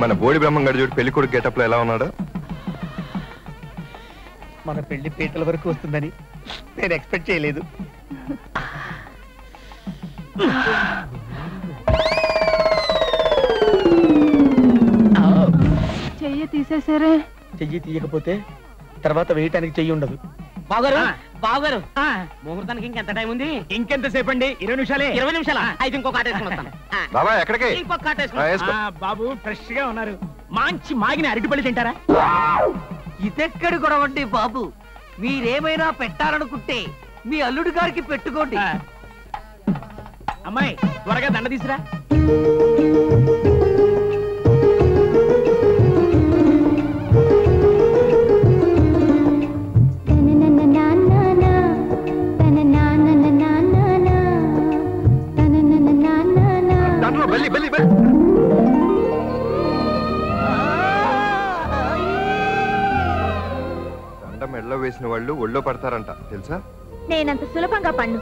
మన బోడి బ్రహ్మంగాడు చూడు పెళ్లి కొడుకు గెటప్ లో ఎలా ఉన్నాడు. మన పెళ్లి పీటల వరకు వస్తుందని నేను ఎక్స్పెక్ట్ చేయలేదు. చెయ్యి తీసేసారే. చెయ్యి తీయకపోతే తర్వాత వేయటానికి చెయ్యి ఉండదు. బావగారు ముహూర్తానికి ఇంకెంత టైం ఉంది? ఇంకెంతసేపు అండి? 20 నిమిషాలే. 20 నిమిషాలా? అయితే ఇంకొక ఆట వేసుకుని వస్తాను. బాబా ఎక్కడికి? ఇంకొక ఆట వేసుకుని. బాబు ఫ్రెష్ గా ఉన్నారు. మంచి మాగిన అరటిపళ్ళు తింటారా? ఇదెక్కడి గొడవండి బాబు, మీరేమైనా పెట్టాలనుకుంటే మీ అల్లుడి గారికి పెట్టుకోండి. అమ్మాయి త్వరగా దండ తీసురా. దండ మెడలో వేసిన వాళ్ళు ఒళ్ళో పడతారంట తెలుసా? నేనంత సులభంగా పన్ను.